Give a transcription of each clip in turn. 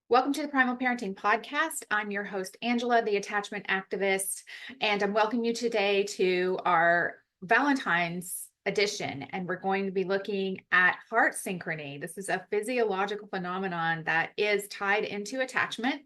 Welcome to the Primal Parenting Podcast. I'm your host, Angela, the attachment activist, and I'm welcoming you today to our Valentine's edition. And we're going to be looking at heart synchrony. This is a physiological phenomenon that is tied into attachment.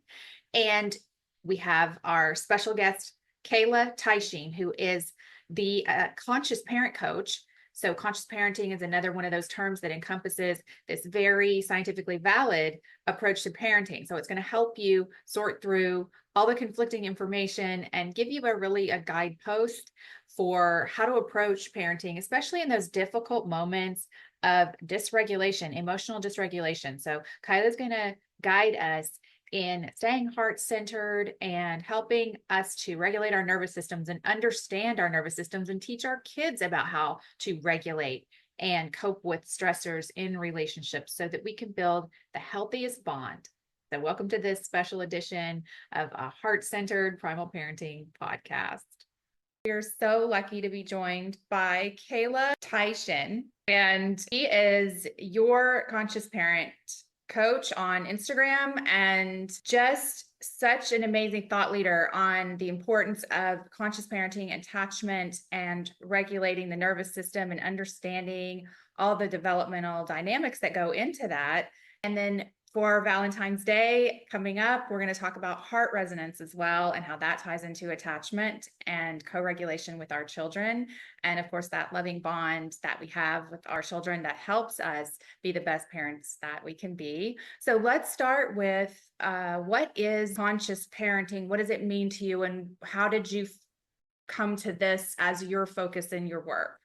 And we have our special guest, Kayla Tychsen, who is the conscious parent coach. So conscious parenting is another one of those terms that encompasses this very scientifically valid approach to parenting. So it's going to help you sort through all the conflicting information and give you a guidepost for how to approach parenting, especially in those difficult moments of dysregulation, emotional dysregulation. So Kyla's going to guide us in staying heart-centered and helping us to regulate our nervous systems and understand our nervous systems and teach our kids about how to regulate and cope with stressors in relationships so that we can build the healthiest bond. So welcome to this special edition of a Heart-Centered Primal Parenting Podcast. We're so lucky to be joined by Kayla Tychsen, and she is your conscious parent coach on Instagram and just such an amazing thought leader on the importance of conscious parenting, attachment, and regulating the nervous system and understanding all the developmental dynamics that go into that. And then for Valentine's Day coming up, we're going to talk about heart resonance as well and how that ties into attachment and co-regulation with our children. And of course, that loving bond that we have with our children that helps us be the best parents that we can be. So let's start with what is conscious parenting? What does it mean to you? And how did you come to this as your focus in your work?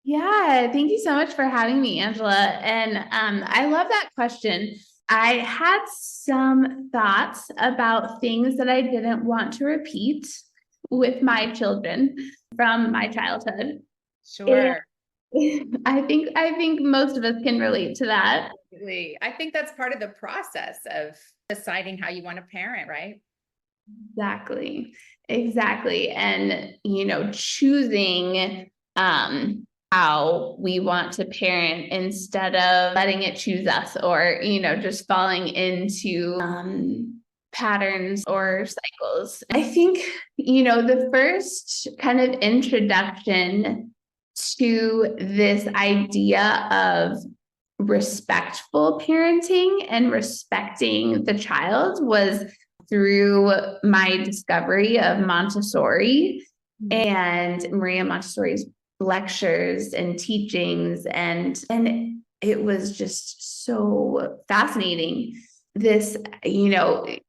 Yeah, thank you so much for having me, Angela. And I love that question. I had some thoughts about things that I didn't want to repeat with my children from my childhood. Sure. And I think most of us can relate to that. Absolutely. I think that's part of the process of deciding how you want to parent, right? Exactly. And, choosing how we want to parent instead of letting it choose us or, just falling into patterns or cycles. I think, the first kind of introduction to this idea of respectful parenting and respecting the child was through my discovery of Montessori and Maria Montessori's lectures and teachings, and it was just so fascinating. This,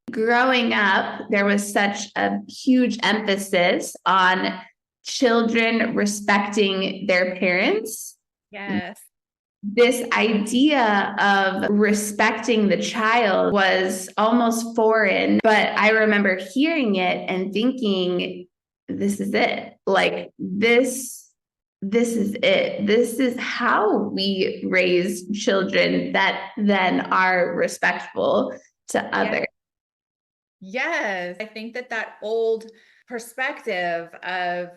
growing up, there was such a huge emphasis on children respecting their parents. Yes. This idea of respecting the child was almost foreign, but I remember hearing it and thinking, this is it. Like this is it. This is how we raise children that then are respectful to others. Yes. I think that old perspective of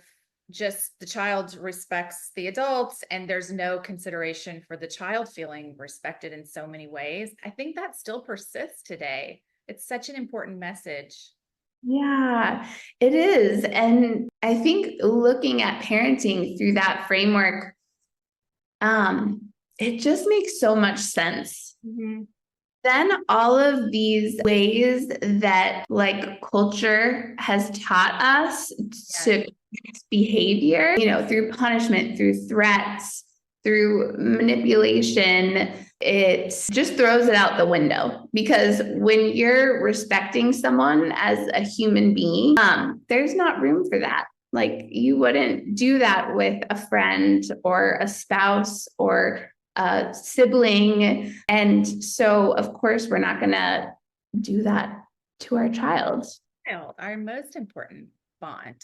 just the child respects the adults and there's no consideration for the child feeling respected in so many ways. I think that still persists today. It's such an important message. Yeah, it is. And I think looking at parenting through that framework, it just makes so much sense. Mm-hmm. Then all of these ways that like culture has taught us to behavior, through punishment, through threats, through manipulation, it just throws it out the window. Because when you're respecting someone as a human being, there's not room for that. Like you wouldn't do that with a friend or a spouse or a sibling. And so, of course, we're not going to do that to our child. Our most important bond.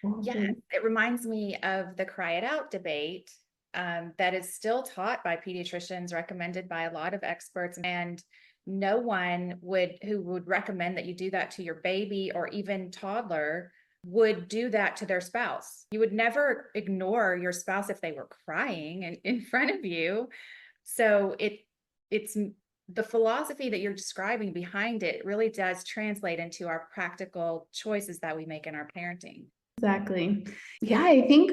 Mm-hmm. Yeah, it reminds me of the cry it out debate that is still taught by pediatricians, recommended by a lot of experts, and no one who would recommend that you do that to your baby or even toddler would do that to their spouse. You would never ignore your spouse if they were crying in front of you. So it's the philosophy that you're describing behind it really does translate into our practical choices that we make in our parenting. Exactly. Yeah, I think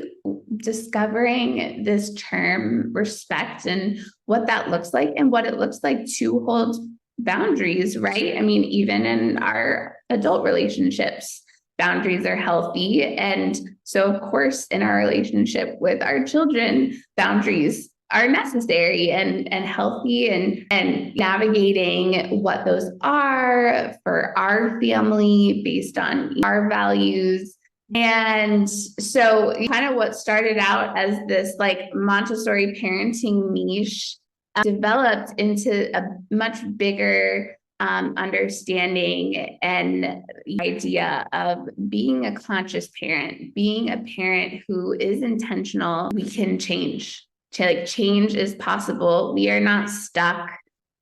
discovering this term respect and what that looks like and what it looks like to hold boundaries, right? I mean, even in our adult relationships, boundaries are healthy. And so, of course, in our relationship with our children, boundaries are necessary and healthy, and navigating what those are for our family based on our values. And so kind of what started out as this like Montessori parenting niche developed into a much bigger understanding and idea of being a conscious parent, being a parent who is intentional. We can change. Change is possible. We are not stuck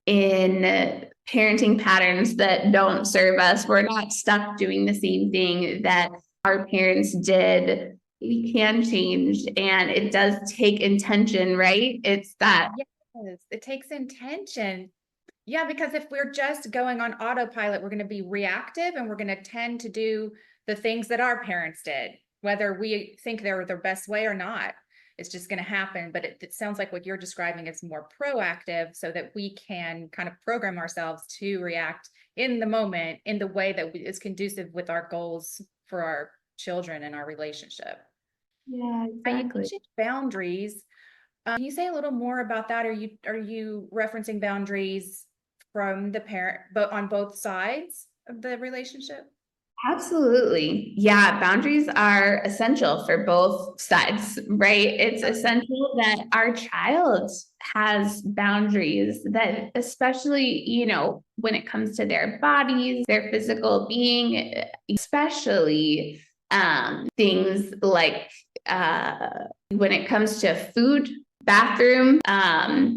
in parenting patterns that don't serve us. We're not stuck doing the same thing that our parents did. We can change, and it does take intention, right? It's that. Yes, it takes intention. Yeah, because if we're just going on autopilot, we're going to be reactive and we're going to tend to do the things that our parents did, whether we think they're the best way or not. It's just going to happen. But it sounds like what you're describing is more proactive so that we can kind of program ourselves to react in the moment in the way that is conducive with our goals for our children and our relationship. Yeah, Now, you exactly. mentioned boundaries. Can you say a little more about that? Are you referencing boundaries from the parent, but on both sides of the relationship? Absolutely. Yeah, boundaries are essential for both sides, right? It's essential that our child has boundaries, that especially, when it comes to their bodies, their physical being, especially things like when it comes to food, bathroom,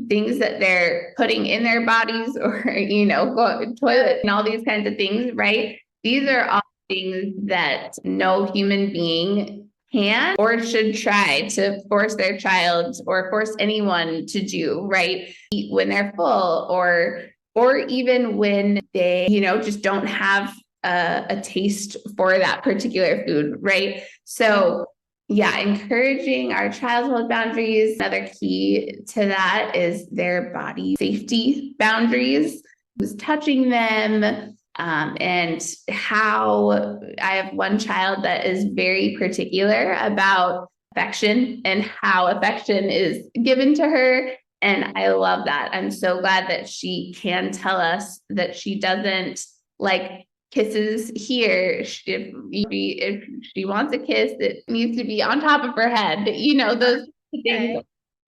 things that they're putting in their bodies, or, toilet and all these kinds of things, right? These are all things that no human being can or should try to force their child or force anyone to do, right? Eat when they're full, or even when they, just don't have a taste for that particular food, right? So yeah, encouraging our child to hold boundaries. Another key to that is their body safety boundaries. Who's touching them, and how. I have one child that is very particular about affection and how affection is given to her. And I love that. I'm so glad that she can tell us that she doesn't like kisses here. If she wants a kiss, it needs to be on top of her head. Those things.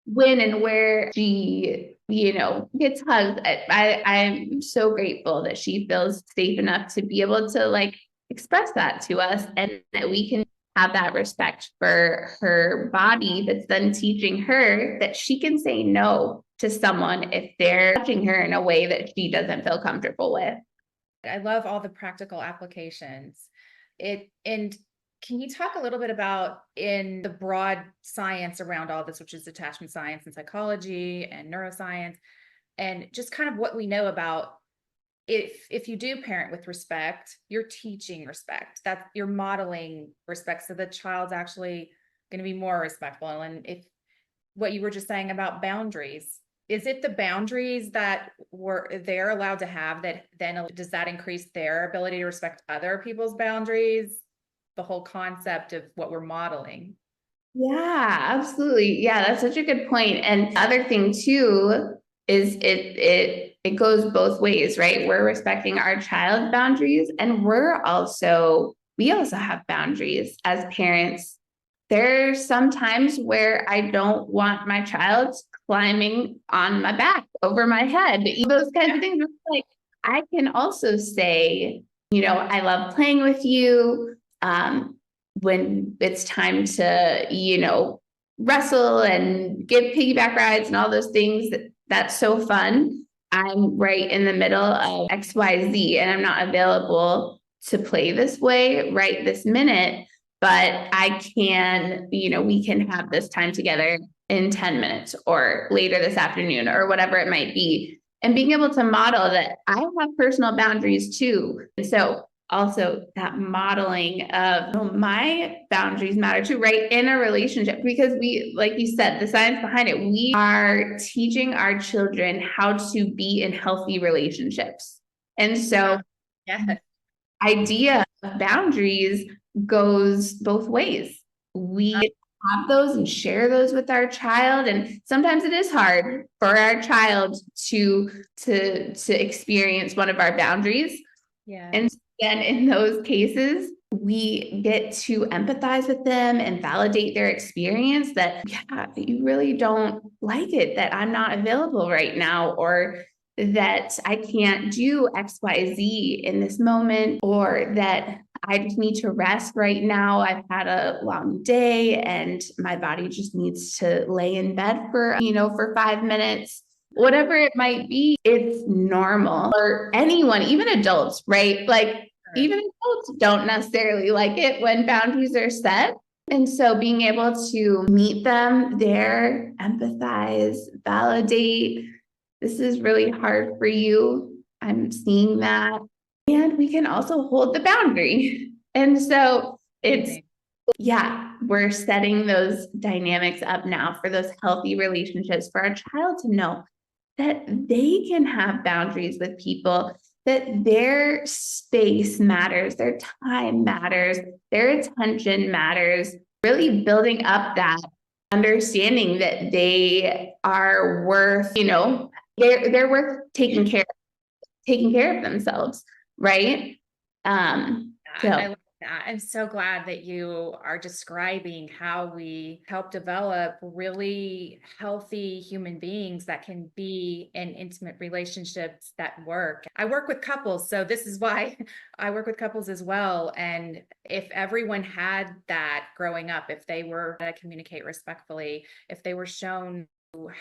When and where she, gets hugged. I'm so grateful that she feels safe enough to be able to express that to us, and that we can have that respect for her body, that's then teaching her that she can say no to someone if they're touching her in a way that she doesn't feel comfortable with. I love all the practical applications. And can you talk a little bit about in the broad science around all this, which is attachment science and psychology and neuroscience, and just kind of what we know about if you do parent with respect, you're teaching respect, that you're modeling respect. So the child's actually going to be more respectful. And if what you were just saying about boundaries, is it the boundaries that they're allowed to have that then does that increase their ability to respect other people's boundaries? The whole concept of what we're modeling. Yeah, absolutely. Yeah, that's such a good point. And the other thing too is it goes both ways, right? We're respecting our child's boundaries, and we also have boundaries as parents. There's some times where I don't want my child climbing on my back, over my head, those kinds of things. Like, I can also say, I love playing with you. When it's time to, wrestle and give piggyback rides and all those things, that's so fun. I'm right in the middle of XYZ and I'm not available to play this way right this minute, but I can, we can have this time together in 10 minutes or later this afternoon or whatever it might be. and being able to model that I have personal boundaries too. And so also that modeling of my boundaries matter too, right? In a relationship, because we, like you said, the science behind it, we are teaching our children how to be in healthy relationships. And so yeah. idea of boundaries goes both ways. We have those and share those with our child, and sometimes it is hard for our child to experience one of our boundaries. Yeah. And then in those cases, we get to empathize with them and validate their experience that, yeah, you really don't like it that I'm not available right now, or that I can't do XYZ in this moment, or that I just need to rest right now. I've had a long day and my body just needs to lay in bed for, for 5 minutes. Whatever it might be, it's normal for anyone, even adults, right? Like even adults don't necessarily like it when boundaries are set. And so being able to meet them there, empathize, validate, this is really hard for you. I'm seeing that. And we can also hold the boundary. And so it's, yeah, we're setting those dynamics up now for those healthy relationships for our child to know that they can have boundaries with people, that their space matters, their time matters, their attention matters, really building up that understanding that they are worth, they're worth taking care of themselves, right? I love that. I'm so glad that you are describing how we help develop really healthy human beings that can be in intimate relationships that work. I work with couples, so this is why I work with couples as well. And if everyone had that growing up, if they were to communicate respectfully, if they were shown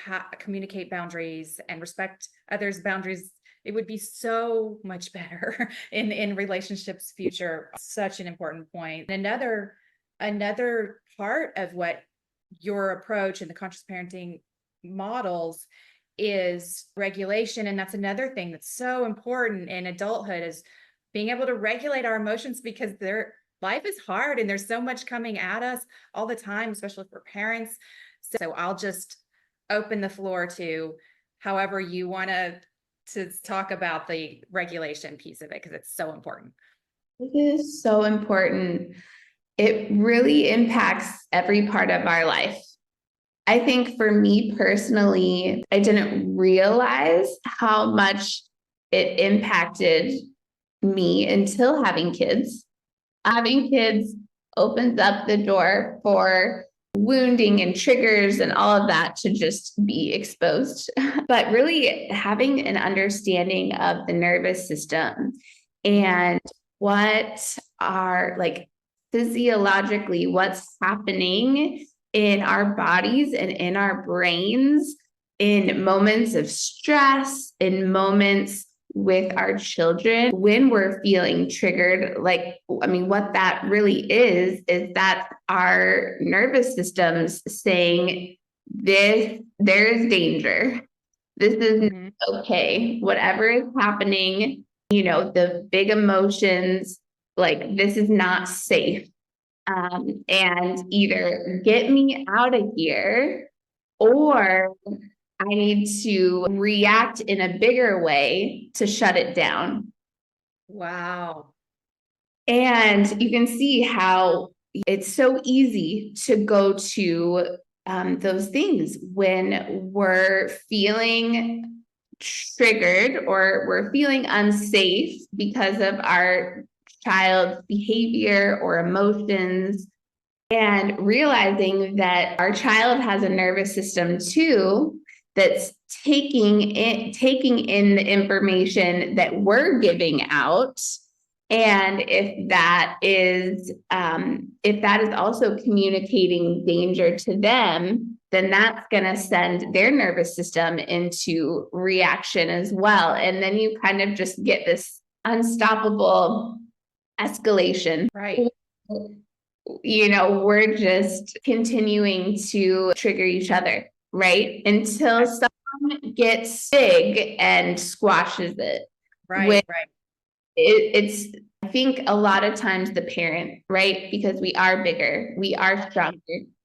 how to communicate boundaries and respect others' boundaries, it would be so much better in relationships future. Such an important point. Another part of what your approach and the conscious parenting models is regulation. And that's another thing that's so important in adulthood, is being able to regulate our emotions, because life is hard and there's so much coming at us all the time, especially for parents. So I'll just open the floor to however you want to talk about the regulation piece of it, because it's so important. It is so important. It really impacts every part of our life. I think for me personally, I didn't realize how much it impacted me until having kids. Having kids opens up the door for wounding and triggers and all of that to just be exposed. But really having an understanding of the nervous system and what are, like, physiologically what's happening in our bodies and in our brains in moments of stress, in moments with our children when we're feeling triggered. What that really is that our nervous system's saying this, there's danger. This isn't okay. Whatever is happening, the big emotions, like, this is not safe. And either get me out of here, or I need to react in a bigger way to shut it down. Wow. And you can see how it's so easy to go to those things when we're feeling triggered or we're feeling unsafe because of our child's behavior or emotions, and realizing that our child has a nervous system too that's taking in the information that we're giving out. And if that is also communicating danger to them, then that's going to send their nervous system into reaction as well. And then you kind of just get this unstoppable escalation. Right. We're just continuing to trigger each other, right? Until someone gets big and squashes it. Right. It's, I think a lot of times the parent, right? Because we are bigger, we are stronger.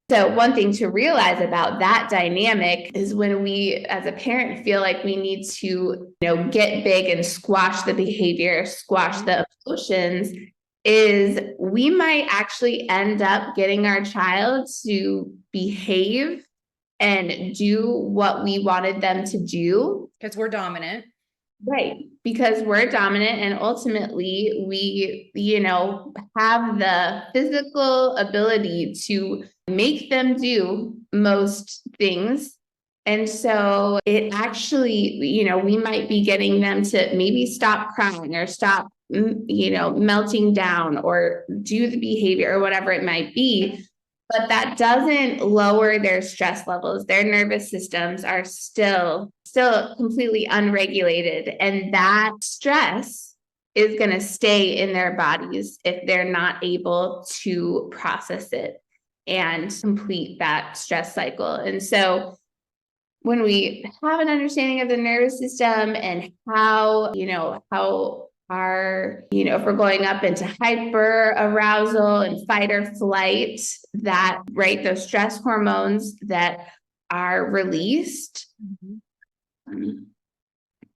So one thing to realize about that dynamic is when we, as a parent, feel like we need to, get big and squash the behavior, squash the emotions, is we might actually end up getting our child to behave and do what we wanted them to do. Because we're dominant. Right. Because we're dominant, and ultimately we, have the physical ability to make them do most things. And so it actually, we might be getting them to maybe stop crying or stop, melting down or do the behavior or whatever it might be. But that doesn't lower their stress levels. Their nervous systems are still completely unregulated. And that stress is going to stay in their bodies if they're not able to process it and complete that stress cycle. And so when we have an understanding of the nervous system and how our, if we're going up into hyper arousal and fight or flight, that, right, those stress hormones that are released,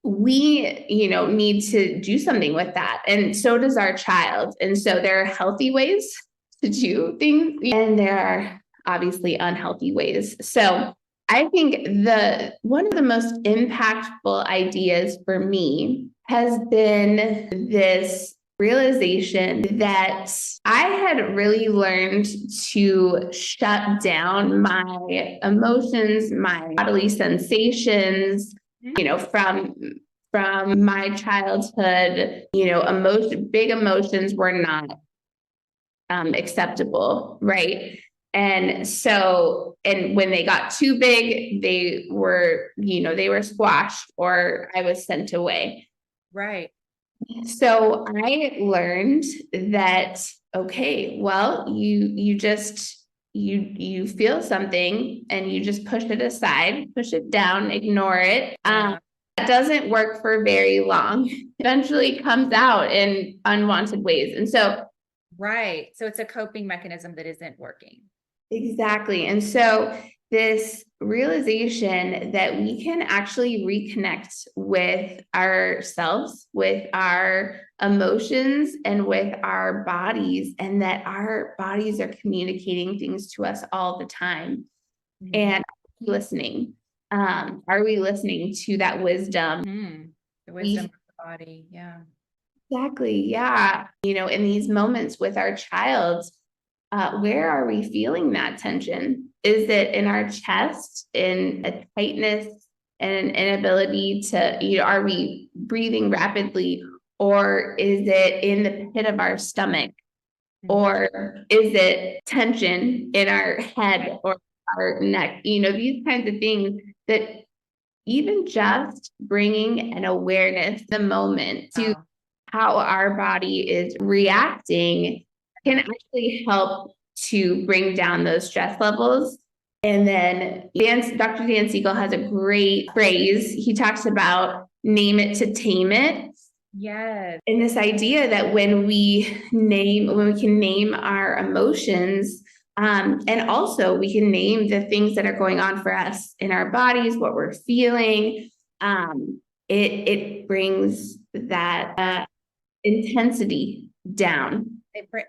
we, need to do something with that. And so does our child. And so there are healthy ways to do things, and there are obviously unhealthy ways. So I think one of the most impactful ideas for me has been this realization that I had really learned to shut down my emotions, my bodily sensations, from my childhood. Big emotions were not acceptable, right? And so, and when they got too big, they were squashed, or I was sent away. Right. So I learned that, okay, well, you feel something and you just push it aside, push it down, ignore it. That doesn't work for very long. Eventually comes out in unwanted ways. And so, right. So it's a coping mechanism that isn't working. Exactly. And so this realization that we can actually reconnect with ourselves, with our emotions, and with our bodies, and that our bodies are communicating things to us all the time. And listening, are we listening to that wisdom? The wisdom of the body. Yeah. Exactly. Yeah. In these moments with our child, where are we feeling that tension? Is it in our chest, in a tightness and an inability to, are we breathing rapidly, or is it in the pit of our stomach, or is it tension in our head or our neck? These kinds of things that even just bringing an awareness, the moment to how our body is reacting can actually help to bring down those stress levels. And then Dr. Dan Siegel has a great phrase. He talks about name it to tame it. Yes. And this idea that when we can name our emotions, and also we can name the things that are going on for us in our bodies, what we're feeling, it brings that intensity down.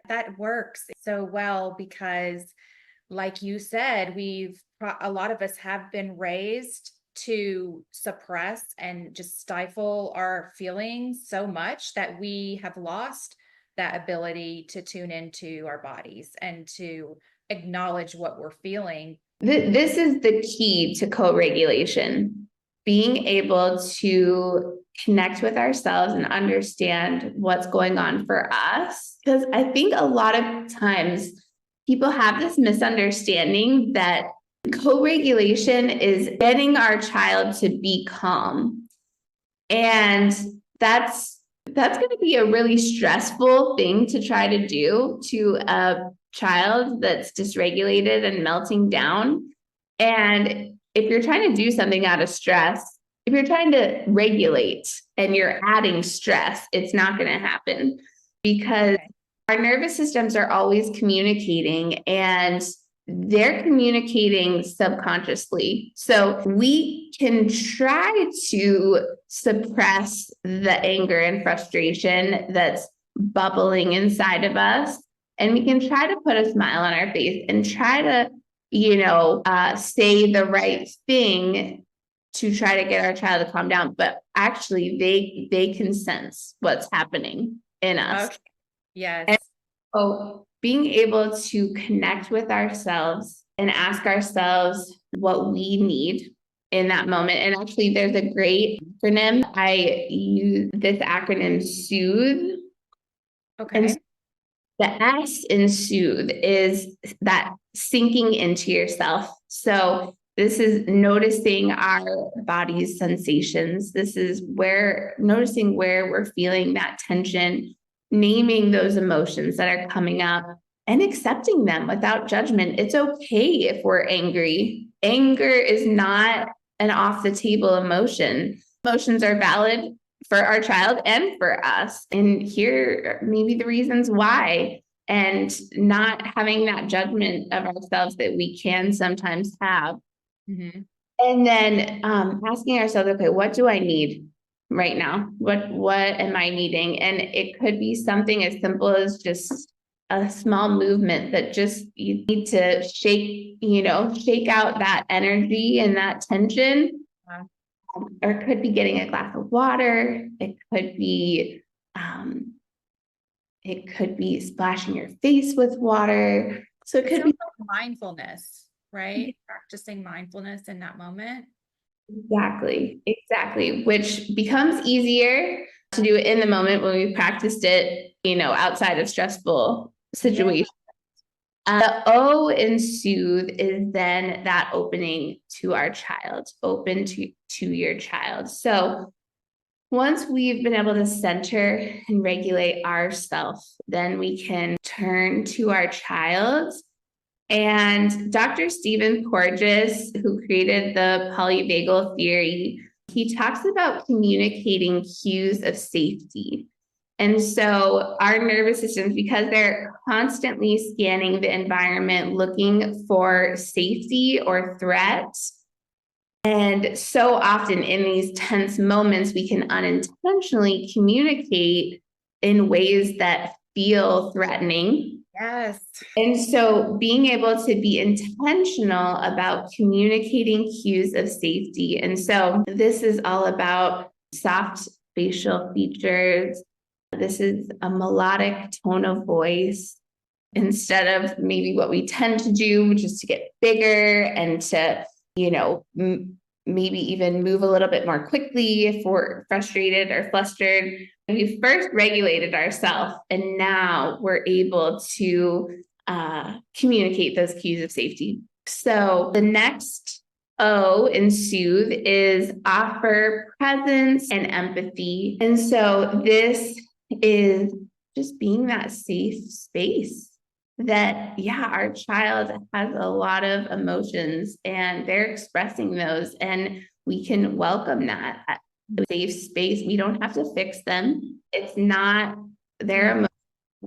That works so well because, like you said, a lot of us have been raised to suppress and just stifle our feelings so much that we have lost that ability to tune into our bodies and to acknowledge what we're feeling. This is the key to co-regulation. Being able to connect with ourselves and understand what's going on for us. Because I think a lot of times people have this misunderstanding that co-regulation is getting our child to be calm. And that's going to be a really stressful thing to try to do to a child that's dysregulated and melting down. And if you're trying to do something out of stress, if you're trying to regulate and you're adding stress, it's not going to happen, because our nervous systems are always communicating, and they're communicating subconsciously. So we can try to suppress the anger and frustration that's bubbling inside of us. And we can try to put a smile on our face and try to, say the right thing to try to get our child to calm down. But actually, they can sense what's happening in us. Okay. Yes. And so being able to connect with ourselves and ask ourselves what we need in that moment. And actually, there's a great acronym. I use this acronym SOOTHE. Okay. And the S in SOOTHE is that sinking into yourself. So this is noticing our body's sensations. This is noticing where we're feeling that tension, naming those emotions that are coming up and accepting them without judgment. It's okay if we're angry. Anger is not an off the table emotion. Emotions are valid for our child and for us. And here are maybe the reasons why, and not having that judgment of ourselves that we can sometimes have. Mm-hmm. And then asking ourselves, okay, what do I need right now? What am I needing? And it could be something as simple as just a small movement that just you need to shake out that energy and that tension. Wow. Or it could be getting a glass of water. It could be splashing your face with water. So it could be mindfulness, right? Practicing mindfulness in that moment. Exactly. Which becomes easier to do it in the moment when we practiced it, outside of stressful situations. The O in soothe is then that opening to our child, open to your child. So once we've been able to center and regulate ourselves, then we can turn to our child. And Dr. Stephen Porges, who created the polyvagal theory, he talks about communicating cues of safety. And so our nervous systems, because they're constantly scanning the environment, looking for safety or threat, and so often in these tense moments, we can unintentionally communicate in ways that feel threatening. Yes. And so being able to be intentional about communicating cues of safety. And so this is all about soft facial features. This is a melodic tone of voice instead of maybe what we tend to do, which is to get bigger and to, maybe even move a little bit more quickly if we're frustrated or flustered. And we first regulated ourselves, and now we're able to communicate those cues of safety. So the next O in soothe is offer presence and empathy. And so this is just being that safe space that, our child has a lot of emotions and they're expressing those, and we can welcome that safe space. We don't have to fix them. It's not their emotions,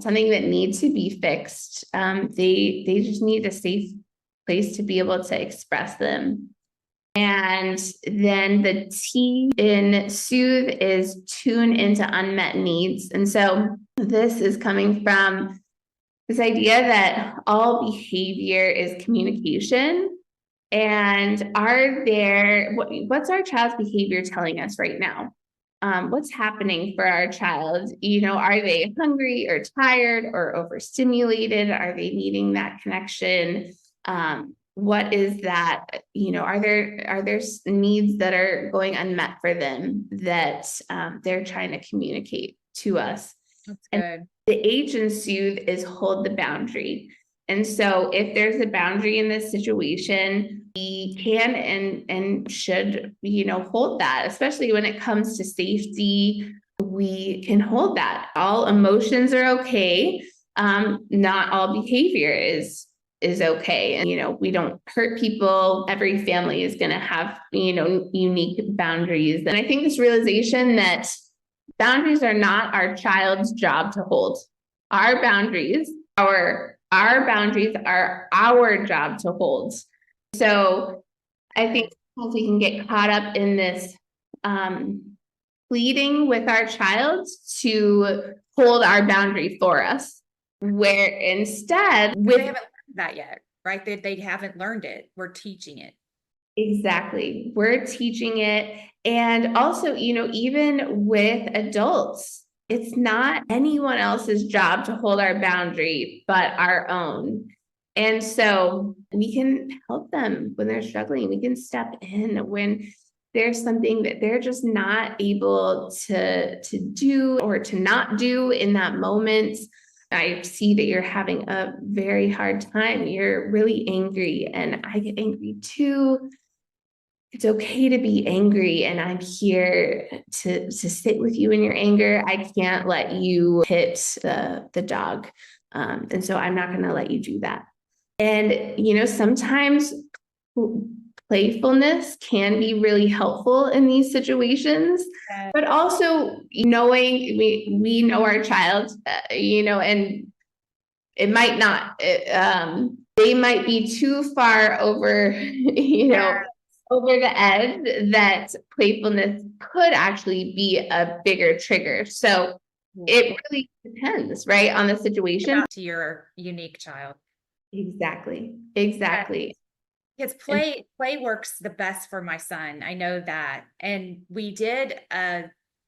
something that needs to be fixed. They just need a safe place to be able to express them. And then the T in soothe is tune into unmet needs. And so this is coming from this idea that all behavior is communication. And what's our child's behavior telling us right now? What's happening for our child? Are they hungry or tired or overstimulated? Are they needing that connection? What is that? Are there needs that are going unmet for them that they're trying to communicate to us? That's good. And the H in soothe is hold the boundary. And so if there's a boundary in this situation, we can and should, hold that, especially when it comes to safety. We can hold that. All emotions are okay. Not all behavior is is okay. And, we don't hurt people. Every family is going to have, unique boundaries. And I think this realization that boundaries are not our child's job to hold. Our boundaries, our boundaries are our job to hold. So I think we can get caught up in this pleading with our child to hold our boundary for us, where instead they haven't learned that yet, right? They haven't learned it. We're teaching it. Exactly. We're teaching it. And also, even with adults, it's not anyone else's job to hold our boundary, but our own. And so we can help them when they're struggling. We can step in when there's something that they're just not able to do or to not do in that moment. I see that you're having a very hard time. You're really angry, and I get angry too. It's okay to be angry, and I'm here to sit with you in your anger. I can't let you hit the dog. And so I'm not going to let you do that. And, sometimes playfulness can be really helpful in these situations, but also knowing we know our child, and it might not, they might be too far over, over the edge, that playfulness could actually be a bigger trigger. So it really depends, right, on the situation. To your unique child. Exactly. Because play works the best for my son. I know that. And we did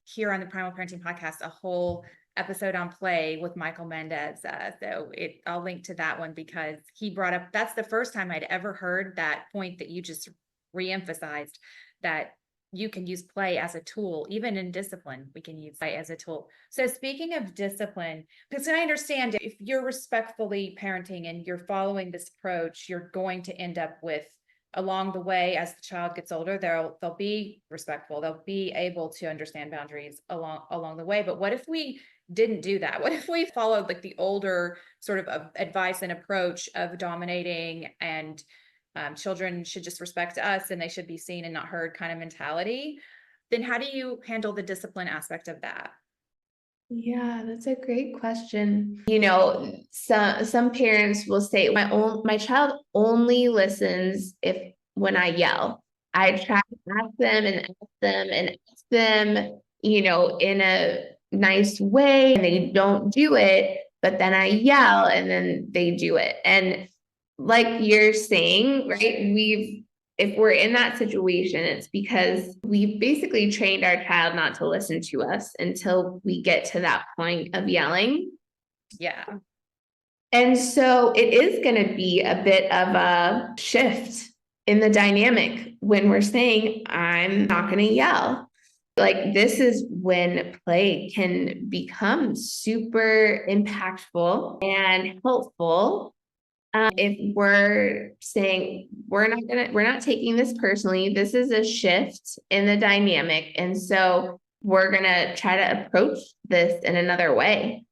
here on the Primal Parenting Podcast a whole episode on play with Michael Mendez. So I'll link to that one, because he brought up, that's the first time I'd ever heard that point that you just reemphasized, that you can use play as a tool. Even in discipline, we can use play as a tool. So speaking of discipline, because I understand if you're respectfully parenting and you're following this approach, you're going to end up with, along the way, as the child gets older, they'll be respectful. They'll be able to understand boundaries along the way. But what if we didn't do that? What if we followed like the older sort of advice and approach of dominating, and children should just respect us and they should be seen and not heard kind of mentality? Then how do you handle the discipline aspect of that? Yeah, that's a great question. Some parents will say, my child only listens when I yell. I try to ask them and ask them and ask them, in a nice way, and they don't do it, but then I yell and then they do it. And like you're saying, right, if we're in that situation, it's because we've basically trained our child not to listen to us until we get to that point of yelling. Yeah. And so it is going to be a bit of a shift in the dynamic when we're saying, I'm not going to yell. Like, this is when play can become super impactful and helpful. If we're saying we're not taking this personally, this is a shift in the dynamic. And so we're going to try to approach this in another way.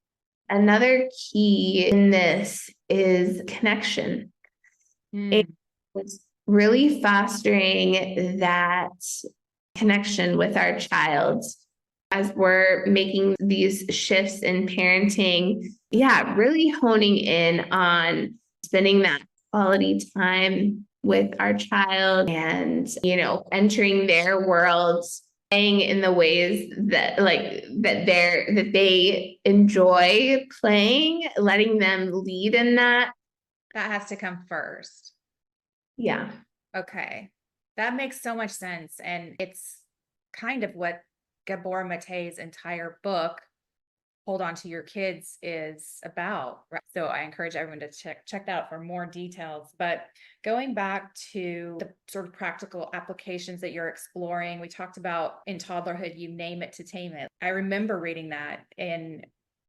Another key in this is connection. It's really fostering that connection with our child as we're making these shifts in parenting. Yeah, really honing in on spending that quality time with our child and, entering their worlds, playing in the ways that they enjoy playing, letting them lead in that. That has to come first. Yeah. Okay. That makes so much sense. And it's kind of what Gabor Mate's entire book, Hold On to Your Kids, is about. Right? So I encourage everyone to check that out for more details. But going back to the sort of practical applications that you're exploring, we talked about in toddlerhood, you name it to tame it. I remember reading that and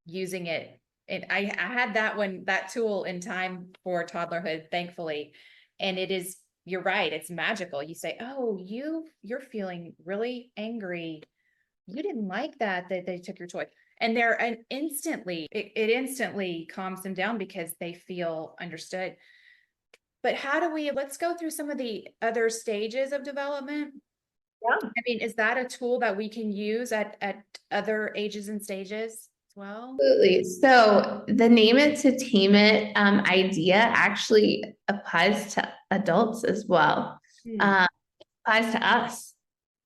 using it. And I had that tool in time for toddlerhood, thankfully. And you're right, it's magical. You say, oh, you're feeling really angry. You didn't like that they took your toy. And it instantly calms them down because they feel understood. But let's go through some of the other stages of development. Yeah. I mean, is that a tool that we can use at other ages and stages as well? Absolutely. So the name it to tame it idea actually applies to adults as well. Applies to us.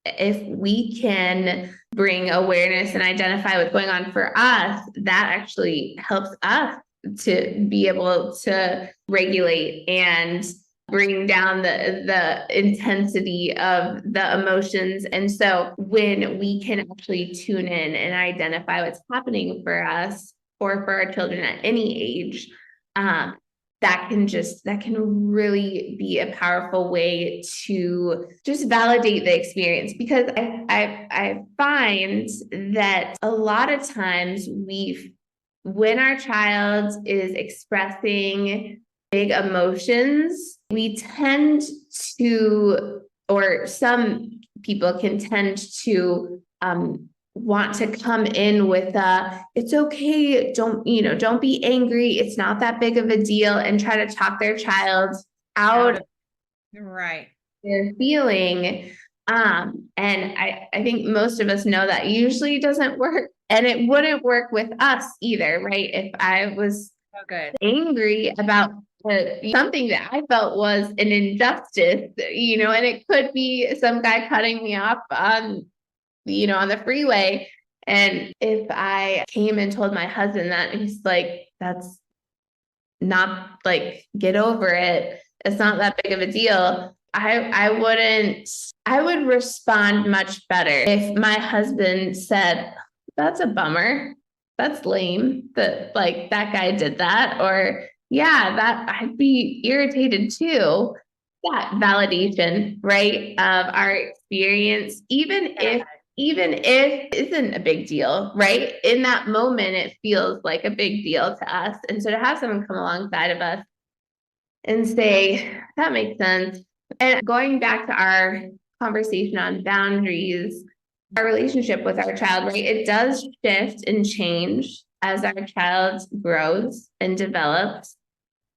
If we can bring awareness and identify what's going on for us, that actually helps us to be able to regulate and bring down the intensity of the emotions. And so when we can actually tune in and identify what's happening for us or for our children at any age, that can really be a powerful way to just validate the experience. Because I find that a lot of times when our child is expressing big emotions, we tend to, or some people can tend to want to come in with it's okay, don't be angry, it's not that big of a deal, and try to talk their child out Right. their feeling. And I think most of us know that usually doesn't work, and it wouldn't work with us either, right? If I was angry about something that I felt was an injustice, and it could be some guy cutting me off on the freeway. And if I came and told my husband that, he's like, that's not, like, get over it, it's not that big of a deal. I would respond much better if my husband said, that's a bummer, that's lame that, like, that guy did that, or yeah, that I'd be irritated too. That validation, right, of our experience, even if it isn't a big deal, right? In that moment, it feels like a big deal to us. And so to have someone come alongside of us and say, that makes sense. And going back to our conversation on boundaries, our relationship with our child, right? It does shift and change as our child grows and develops.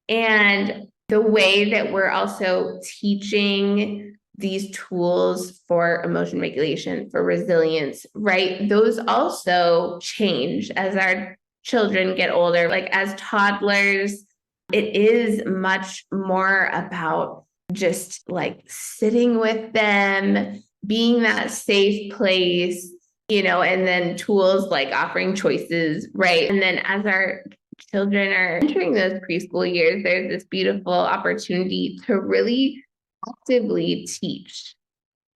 And the way that we're also teaching these tools for emotion regulation, for resilience, right? Those also change as our children get older. Like as toddlers, it is much more about just like sitting with them, being that safe place, and then tools like offering choices, right? And then as our children are entering those preschool years, there's this beautiful opportunity to really actively teach,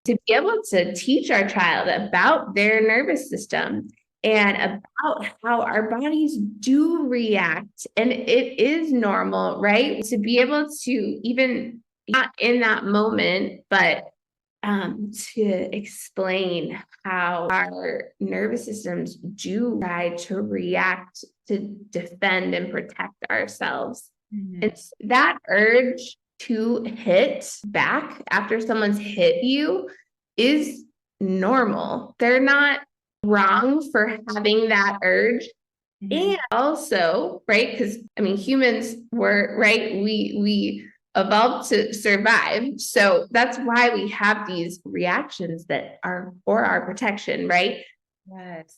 to be able to teach our child about their nervous system and about how our bodies do react. And it is normal, right? To be able to, even not in that moment, but to explain how our nervous systems do try to react to defend and protect ourselves. It's that urge to hit back after someone's hit you is normal. They're not wrong for having that urge. And also, right, because humans were, right, we evolved to survive. So that's why we have these reactions that are for our protection, right? Yes.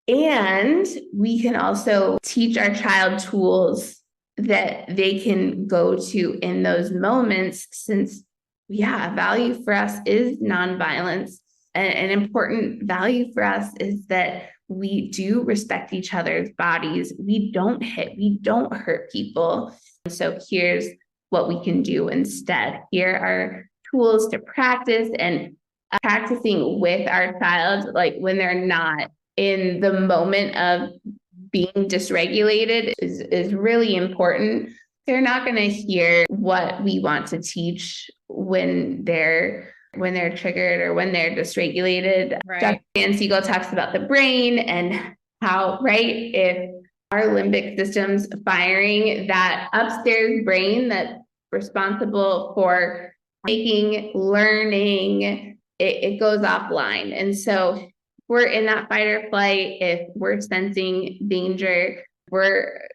And we can also teach our child tools that they can go to in those moments, since, a value for us is nonviolence. An important value for us is that we do respect each other's bodies. We don't hit, we don't hurt people. So here's what we can do instead. Here are tools to practice, and practicing with our child, like when they're not in the moment of being dysregulated, is really important. They're not going to hear what we want to teach when they're triggered or when they're dysregulated. Right. Dr. Dan Siegel talks about the brain and how, right, if our limbic system's firing, that upstairs brain that's responsible for making, learning, it goes offline. And so we're in that fight or flight. If we're sensing danger, we're,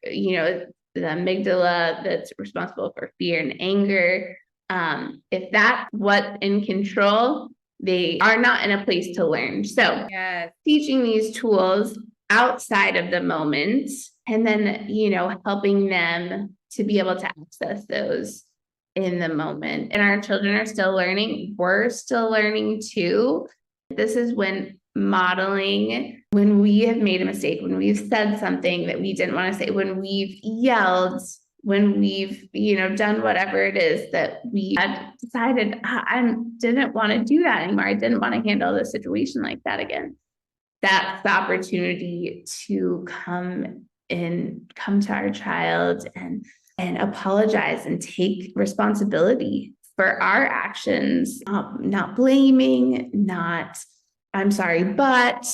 the amygdala that's responsible for fear and anger. If that's what's in control, they are not in a place to learn. So Yes. teaching these tools outside of the moment, and then, helping them to be able to access those in the moment. And our children are still learning. We're still learning too. This is when modeling, when we have made a mistake, when we've said something that we didn't want to say, when we've yelled, when we've, done whatever it is that we had decided, I didn't want to do that anymore. I didn't want to handle the situation like that again. That's the opportunity to come to our child and apologize and take responsibility for our actions, not blaming, not, I'm sorry, but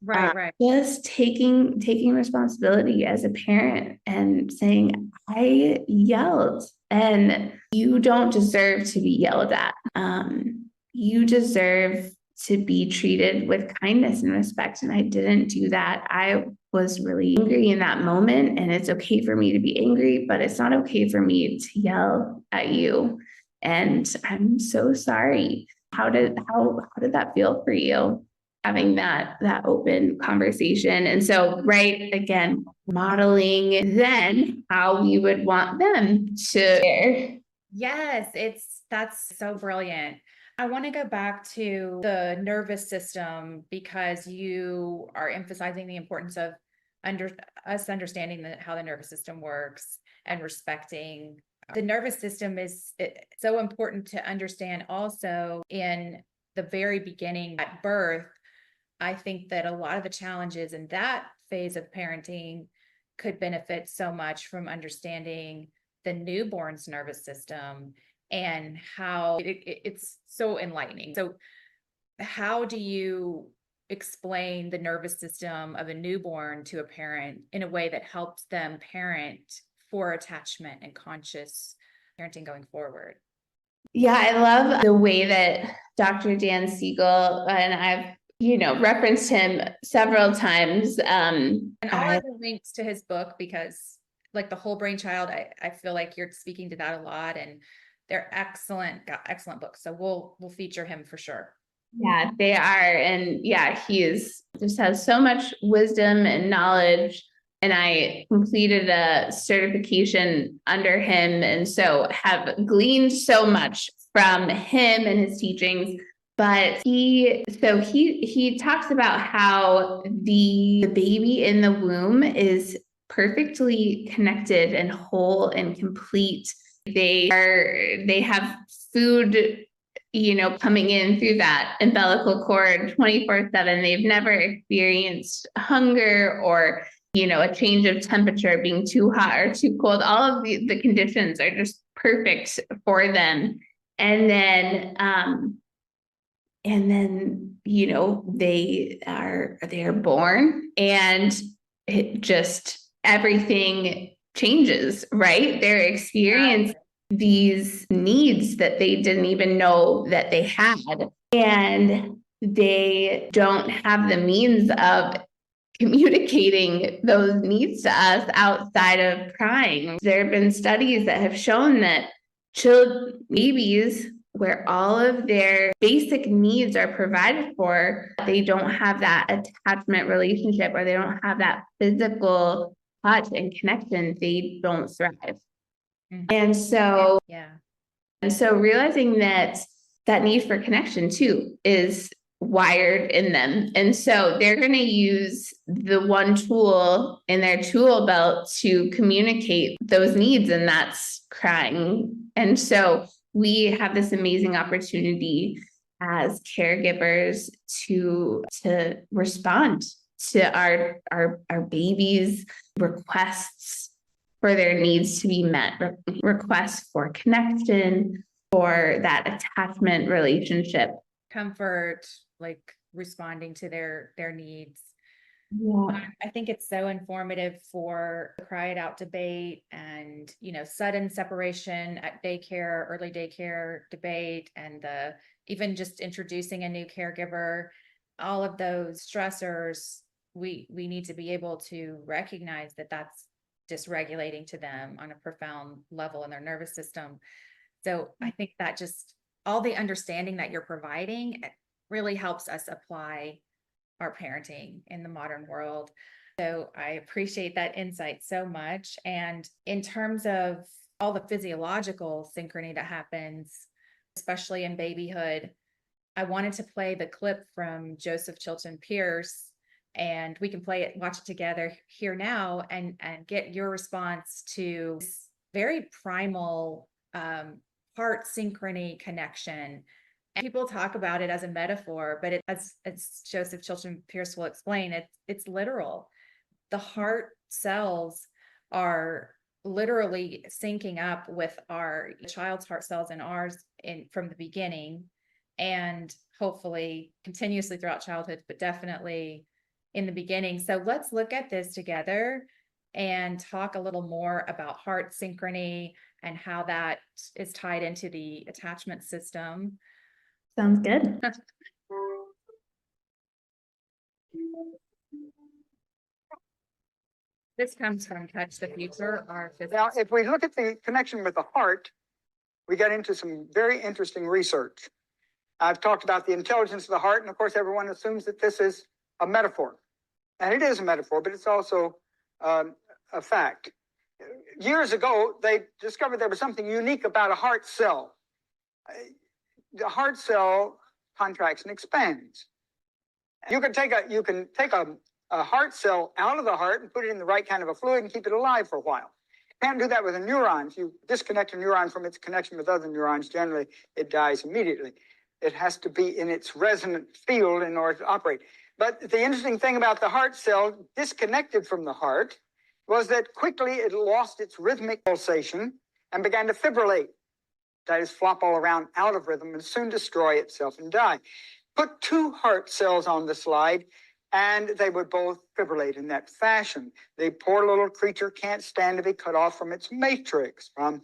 Right. just taking responsibility as a parent and saying, I yelled and you don't deserve to be yelled at. You deserve to be treated with kindness and respect. And I didn't do that. I was really angry in that moment, and it's okay for me to be angry, but it's not okay for me to yell at you. And I'm so sorry. How did that feel for you? Having that open conversation. And so, right, again, modeling then how we would want them to share. Yes, that's so brilliant. I want to go back to the nervous system because you are emphasizing the importance of understanding how the nervous system works and respecting the nervous system is so important to understand also in the very beginning at birth. I think that a lot of the challenges in that phase of parenting could benefit so much from understanding the newborn's nervous system and how it's so enlightening. So, how do you explain the nervous system of a newborn to a parent in a way that helps them parent for attachment and conscious parenting going forward? Yeah, I love the way that Dr. Dan Siegel, and I've referenced him several times. And I'll add the links to his book because, like the Whole Brain Child, I feel like you're speaking to that a lot, and they're got excellent books. So we'll feature him for sure. Yeah, they are. And yeah, just has so much wisdom and knowledge. And I completed a certification under him. And so have gleaned so much from him and his teachings. But he talks about how the baby in the womb is perfectly connected and whole and complete. They have food coming in through that umbilical cord 24/7. They've never experienced hunger or, a change of temperature, being too hot or too cold. All of the conditions are just perfect for them. And then, they are born, and it just, everything changes, right? Their experience these needs that they didn't even know that they had, and they don't have the means of communicating those needs to us outside of crying. There have been studies that have shown that babies, where all of their basic needs are provided for, they don't have that attachment relationship, or they don't have that physical touch and connection, they don't thrive. And so, realizing that need for connection too is wired in them. And so they're going to use the one tool in their tool belt to communicate those needs, and that's crying. And so we have this amazing opportunity as caregivers to respond to our babies' requests for their needs to be met, requests for connection, for that attachment relationship. Comfort, like responding to their needs. Yeah. I think it's so informative for the cry it out debate and, sudden separation at daycare, early daycare debate, and even just introducing a new caregiver, all of those stressors, we need to be able to recognize that that's dysregulating to them on a profound level in their nervous system. So I think that just all the understanding that you're providing really helps us apply our parenting in the modern world. So I appreciate that insight so much. And in terms of all the physiological synchrony that happens, especially in babyhood, I wanted to play the clip from Joseph Chilton Pierce, and we can play it, watch it together here now, and get your response to this very primal heart synchrony connection. And people talk about it as a metaphor, but as Joseph Chilton Pierce will explain, it's literal. The heart cells are literally syncing up with our child's heart cells and ours from the beginning, and hopefully continuously throughout childhood, but definitely in the beginning. So let's look at this together and talk a little more about heart synchrony and how that is tied into the attachment system. Sounds good. This comes from Touch the Future, our physics. Now, if we look at the connection with the heart, we get into some very interesting research. I've talked about the intelligence of the heart, and of course, everyone assumes that this is a metaphor. And it is a metaphor, but it's also a fact. Years ago, they discovered there was something unique about a heart cell. The heart cell contracts and expands. You can take a heart cell out of the heart and put it in the right kind of a fluid and keep it alive for a while. You can't do that with a neuron. If you disconnect a neuron from its connection with other neurons, generally it dies immediately. It has to be in its resonant field in order to operate. But the interesting thing about the heart cell disconnected from the heart was that quickly it lost its rhythmic pulsation and began to fibrillate. That is, flop all around out of rhythm and soon destroy itself and die. Put two heart cells on the slide and they would both fibrillate in that fashion. The poor little creature can't stand to be cut off from its matrix, from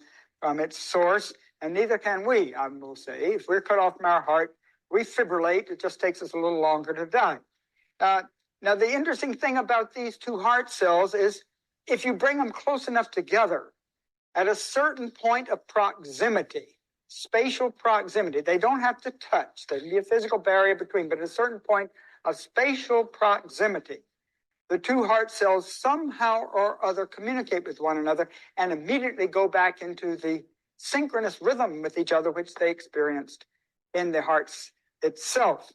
its source, and neither can we, I will say. If we're cut off from our heart, we fibrillate. It just takes us a little longer to die. Now, the interesting thing about these two heart cells is if you bring them close enough together, at a certain point of proximity, spatial proximity, they don't have to touch. There can be a physical barrier between, but at a certain point of spatial proximity, the two heart cells somehow or other communicate with one another and immediately go back into the synchronous rhythm with each other, which they experienced in the heart itself.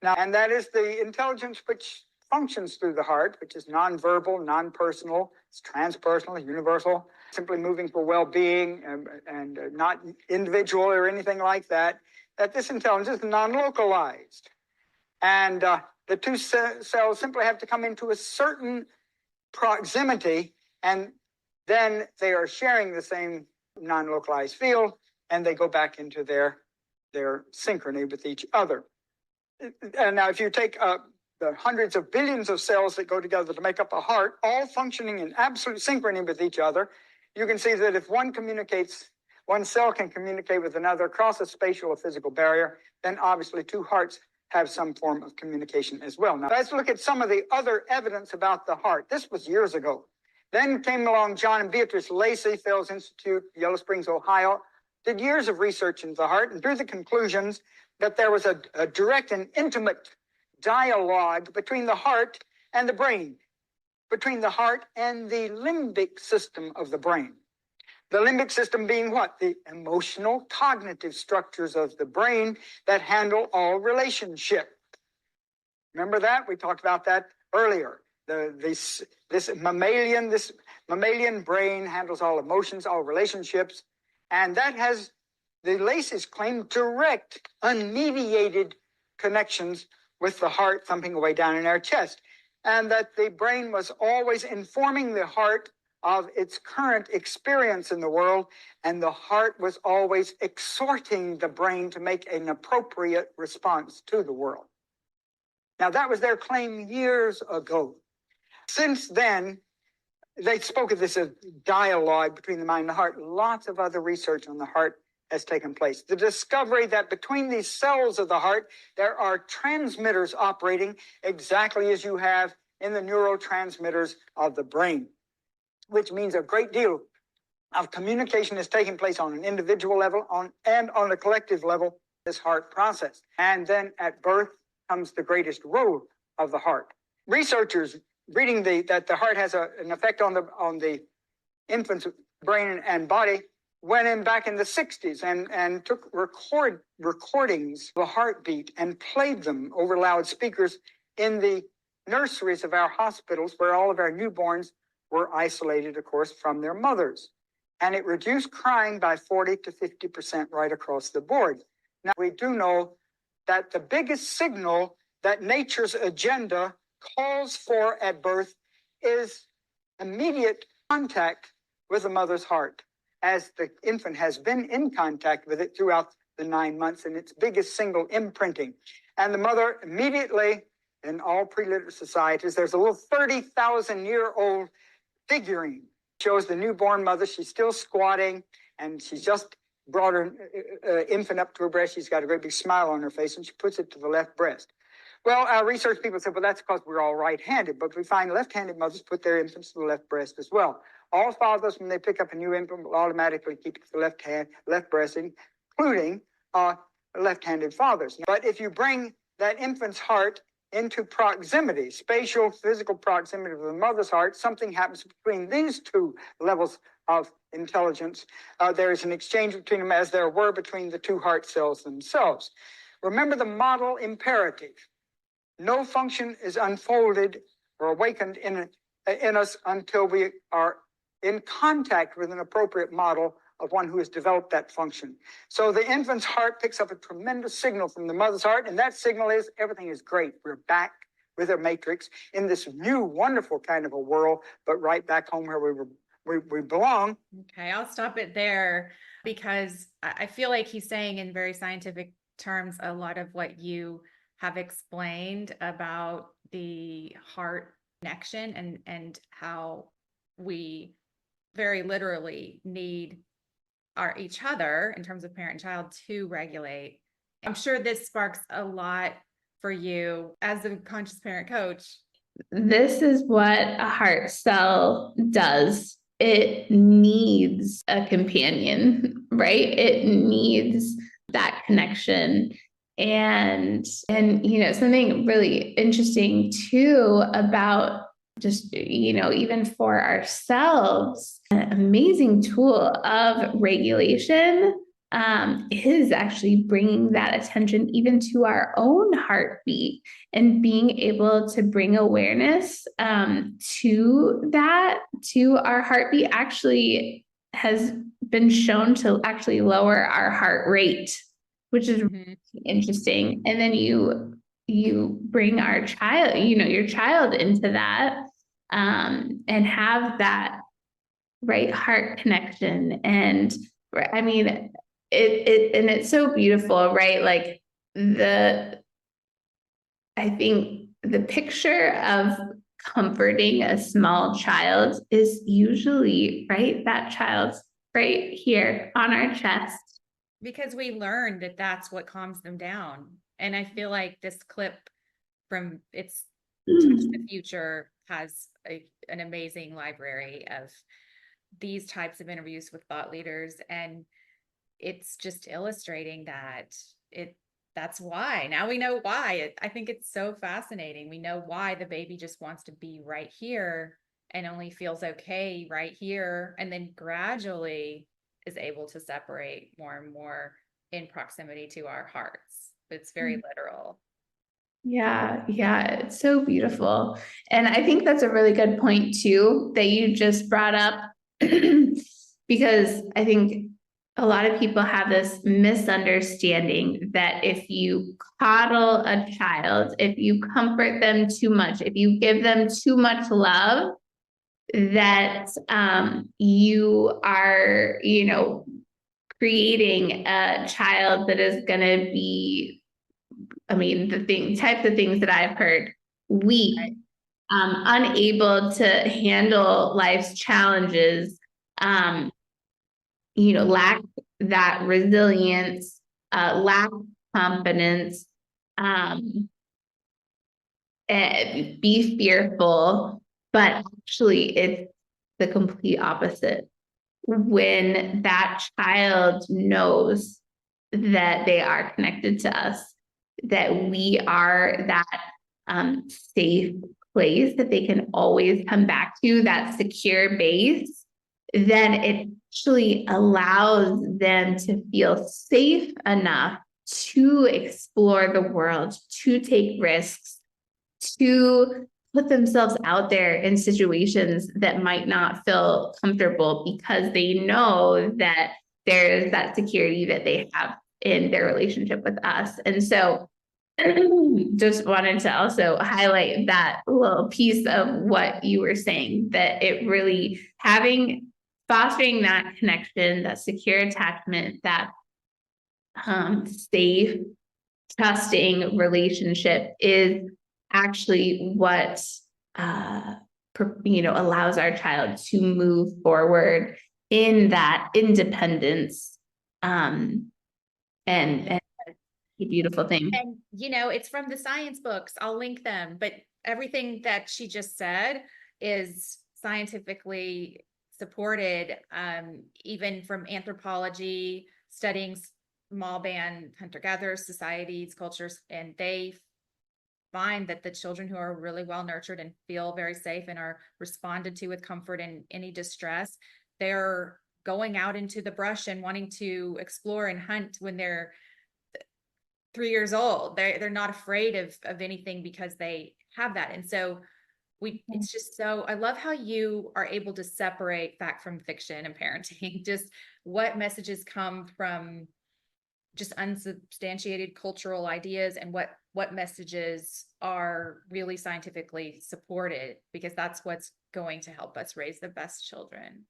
Now, and that is the intelligence which functions through the heart, which is nonverbal, non-personal, it's transpersonal, universal, simply moving for well-being and not individual or anything like that, that this intelligence is non-localized. And the two cells simply have to come into a certain proximity, and then they are sharing the same non-localized field, and they go back into their synchrony with each other. And now, if you take the hundreds of billions of cells that go together to make up a heart, all functioning in absolute synchrony with each other, you can see that if one cell can communicate with another across a spatial or physical barrier, then obviously two hearts have some form of communication as well. Now, let's look at some of the other evidence about the heart. This was years ago. Then came along John and Beatrice Lacey, Fels Institute, Yellow Springs, Ohio, did years of research into the heart and drew the conclusions that there was a direct and intimate dialogue between the heart and the brain, between the heart and the limbic system of the brain. The limbic system being what? The emotional, cognitive structures of the brain that handle all relationship. Remember that? We talked about that earlier. This mammalian brain handles all emotions, all relationships, and that has, the Lacey's claim, direct, unmediated connections with the heart thumping away down in our chest, and that the brain was always informing the heart of its current experience in the world, and the heart was always exhorting the brain to make an appropriate response to the world. Now, that was their claim years ago. Since then, they spoke of this as dialogue between the mind and the heart. Lots of other research on the heart has taken place. The discovery that between these cells of the heart, there are transmitters operating exactly as you have in the neurotransmitters of the brain. which means a great deal of communication is taking place on an individual level and on a collective level, this heart process. And then at birth comes the greatest role of the heart. Researchers reading that the heart has an effect on the infant's brain and body went in back in the 60s and took recordings of a heartbeat and played them over loudspeakers in the nurseries of our hospitals, where all of our newborns were isolated, of course, from their mothers. And it reduced crying by 40 to 50% right across the board. Now, we do know that the biggest signal that nature's agenda calls for at birth is immediate contact with the mother's heart, as the infant has been in contact with it throughout the 9 months in its biggest single imprinting. And the mother immediately, in all pre-literate societies, there's a little 30,000-year-old figurine. Shows the newborn mother. She's still squatting, and she's just brought her infant up to her breast. She's got a great big smile on her face, and she puts it to the left breast. Well, our research people said, well, that's because we're all right-handed, but we find left-handed mothers put their infants to the left breast as well. All fathers, when they pick up a new infant, will automatically keep it to the left breast, including left-handed fathers. But if you bring that infant's heart into proximity, spatial, physical proximity with the mother's heart, something happens between these two levels of intelligence. There is an exchange between them, as there were between the two heart cells themselves. Remember the model imperative. No function is unfolded or awakened in us until we are in contact with an appropriate model of one who has developed that function. So the infant's heart picks up a tremendous signal from the mother's heart, and that signal is everything is great. We're back with our matrix in this new, wonderful kind of a world, but right back home where we belong. Okay, I'll stop it there, because I feel like he's saying in very scientific terms a lot of what you have explained about the heart connection and how we very literally need each other in terms of parent and child to regulate. I'm sure this sparks a lot for you as a conscious parent coach. This is what a heart cell does. It needs a companion, right? It needs that connection. And something really interesting too about just, even for ourselves, an amazing tool of regulation is actually bringing that attention even to our own heartbeat and being able to bring awareness to our heartbeat really has been shown to actually lower our heart rate, which is really interesting. And then you bring our child, your child into that, and have that right heart connection. And I mean, it's so beautiful, right? Like I think the picture of comforting a small child is usually, right, that child's right here on our chest. Because we learned that that's what calms them down. And I feel like this clip from It's Touch the Future has an amazing library of these types of interviews with thought leaders. And it's just illustrating that that's why. Now we know why. I think it's so fascinating. We know why the baby just wants to be right here and only feels okay right here. And then gradually is able to separate more and more in proximity to our hearts. It's very literal. Yeah, it's so beautiful. And I think that's a really good point too that you just brought up, because I think a lot of people have this misunderstanding that if you coddle a child, if you comfort them too much, if you give them too much love, that you are, creating a child that is going to be, types of things that I've heard, weak, unable to handle life's challenges, lack that resilience, lack confidence, be fearful. But actually, it's the complete opposite. When that child knows that they are connected to us, that we are that safe place that they can always come back to, that secure base, then it actually allows them to feel safe enough to explore the world, to take risks, to put themselves out there in situations that might not feel comfortable, because they know that there's that security that they have in their relationship with us. And so just wanted to also highlight that little piece of what you were saying, that it really fostering that connection, that secure attachment, that safe, trusting relationship is actually what allows our child to move forward in that independence, and a beautiful thing. And it's from the science books. I'll link them, but everything that she just said is scientifically supported, even from anthropology, studying small band hunter-gatherer societies, cultures, and they find that the children who are really well nurtured and feel very safe and are responded to with comfort in any distress, they're going out into the brush and wanting to explore and hunt when they're 3 years old. They're not afraid of anything because they have that. And so it's just so, I love how you are able to separate fact from fiction and parenting, just what messages come from just unsubstantiated cultural ideas and what messages are really scientifically supported, because that's what's going to help us raise the best children.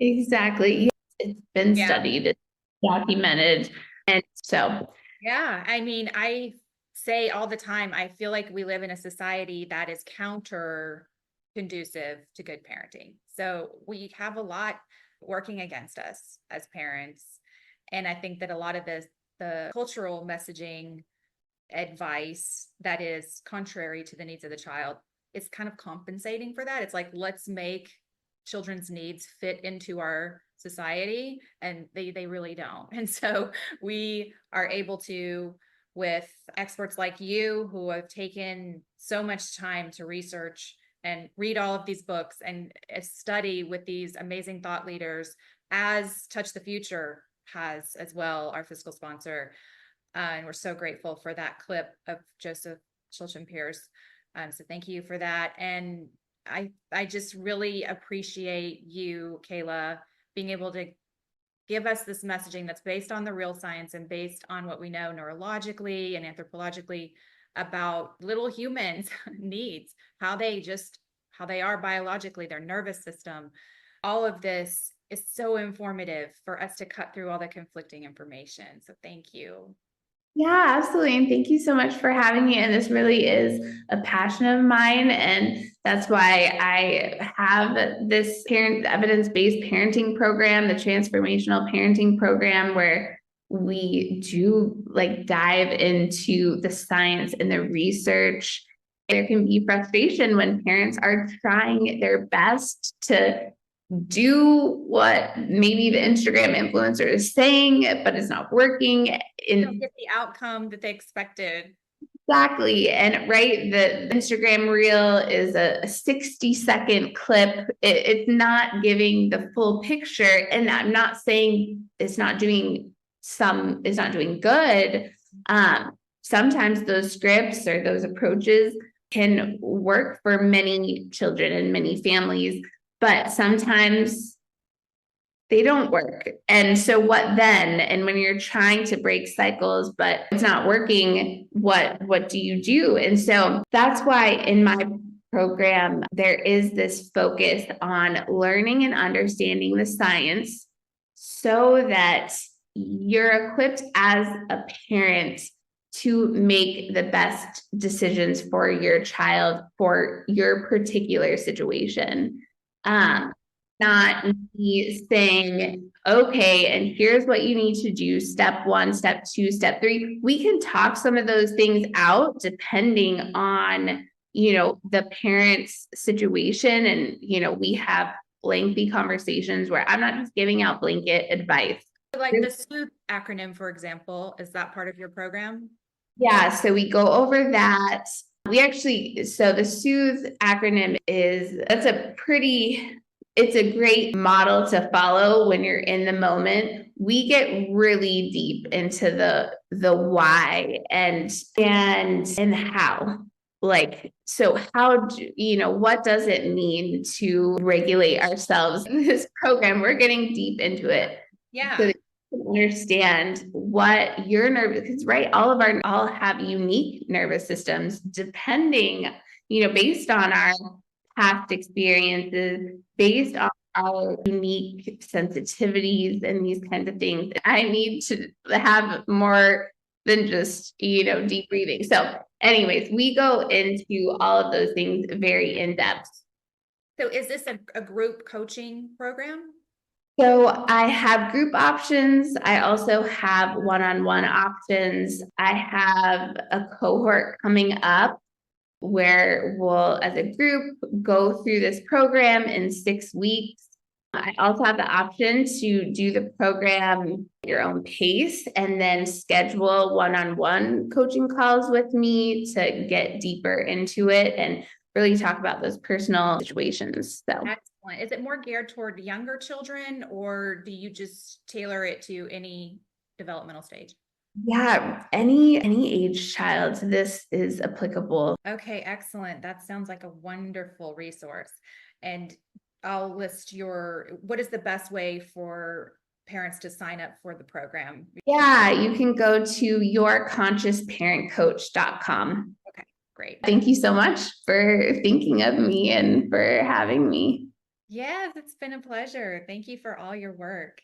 Exactly. It's been studied, it's documented. And so, yeah, I mean, I say all the time, I feel like we live in a society that is counter conducive to good parenting. So we have a lot working against us as parents. And I think that a lot of the cultural messaging advice that is contrary to the needs of the child is kind of compensating for that. It's like, let's make children's needs fit into our society, and they really don't. And so we are able to, with experts like you who have taken so much time to research and read all of these books and study with these amazing thought leaders, as Touch the Future has as well, our fiscal sponsor. And we're so grateful for that clip of Joseph Schulchen-Pierce. So thank you for that. And I just really appreciate you, Kayla, being able to give us this messaging that's based on the real science and based on what we know neurologically and anthropologically about little humans' needs, how they are biologically, their nervous system. All of this is so informative for us to cut through all the conflicting information. So thank you. Yeah, absolutely. And thank you so much for having me. And this really is a passion of mine. And that's why I have this evidence-based parenting program, the transformational parenting program, where we do dive into the science and the research. There can be frustration when parents are trying their best to do what maybe the Instagram influencer is saying, but it's not working. They don't get the outcome that they expected. Exactly. And the Instagram reel is a 60-second clip. It's not giving the full picture. And I'm not saying it's not doing good. Sometimes those scripts or those approaches can work for many children and many families, but sometimes they don't work. And so what then? And when you're trying to break cycles, but it's not working, what do you do? And so that's why in my program, there is this focus on learning and understanding the science so that you're equipped as a parent to make the best decisions for your child, for your particular situation. Not me saying, okay, and here's what you need to do, step 1, step 2, step 3. We can talk some of those things out depending on, the parent's situation. And, we have lengthy conversations where I'm not just giving out blanket advice. Like the SOOTH acronym, for example, is that part of your program? Yeah, so we go over that. So the SOOTH acronym it's a great model to follow when you're in the moment. We get really deep into the why and how. Like, so what does it mean to regulate ourselves in this program? We're getting deep into it. Yeah. So that you can understand what your nervous, because all have unique nervous systems depending, based on our past experiences, based on our unique sensitivities and these kinds of things. I need to have more than just, deep breathing. So anyways, we go into all of those things very in depth. So is this a group coaching program? So I have group options. I also have one-on-one options. I have a cohort coming up where we'll, as a group, go through this program in 6 weeks. I also have the option to do the program at your own pace and then schedule one-on-one coaching calls with me to get deeper into it and really talk about those personal situations. So excellent. Is it more geared toward younger children, or do you just tailor it to any developmental stage? Yeah, any age child, this is applicable. Okay, excellent. That sounds like a wonderful resource. And I'll list what is the best way for parents to sign up for the program? Yeah, you can go to yourconsciousparentcoach.com. Okay, great. Thank you so much for thinking of me and for having me. Yes, it's been a pleasure. Thank you for all your work.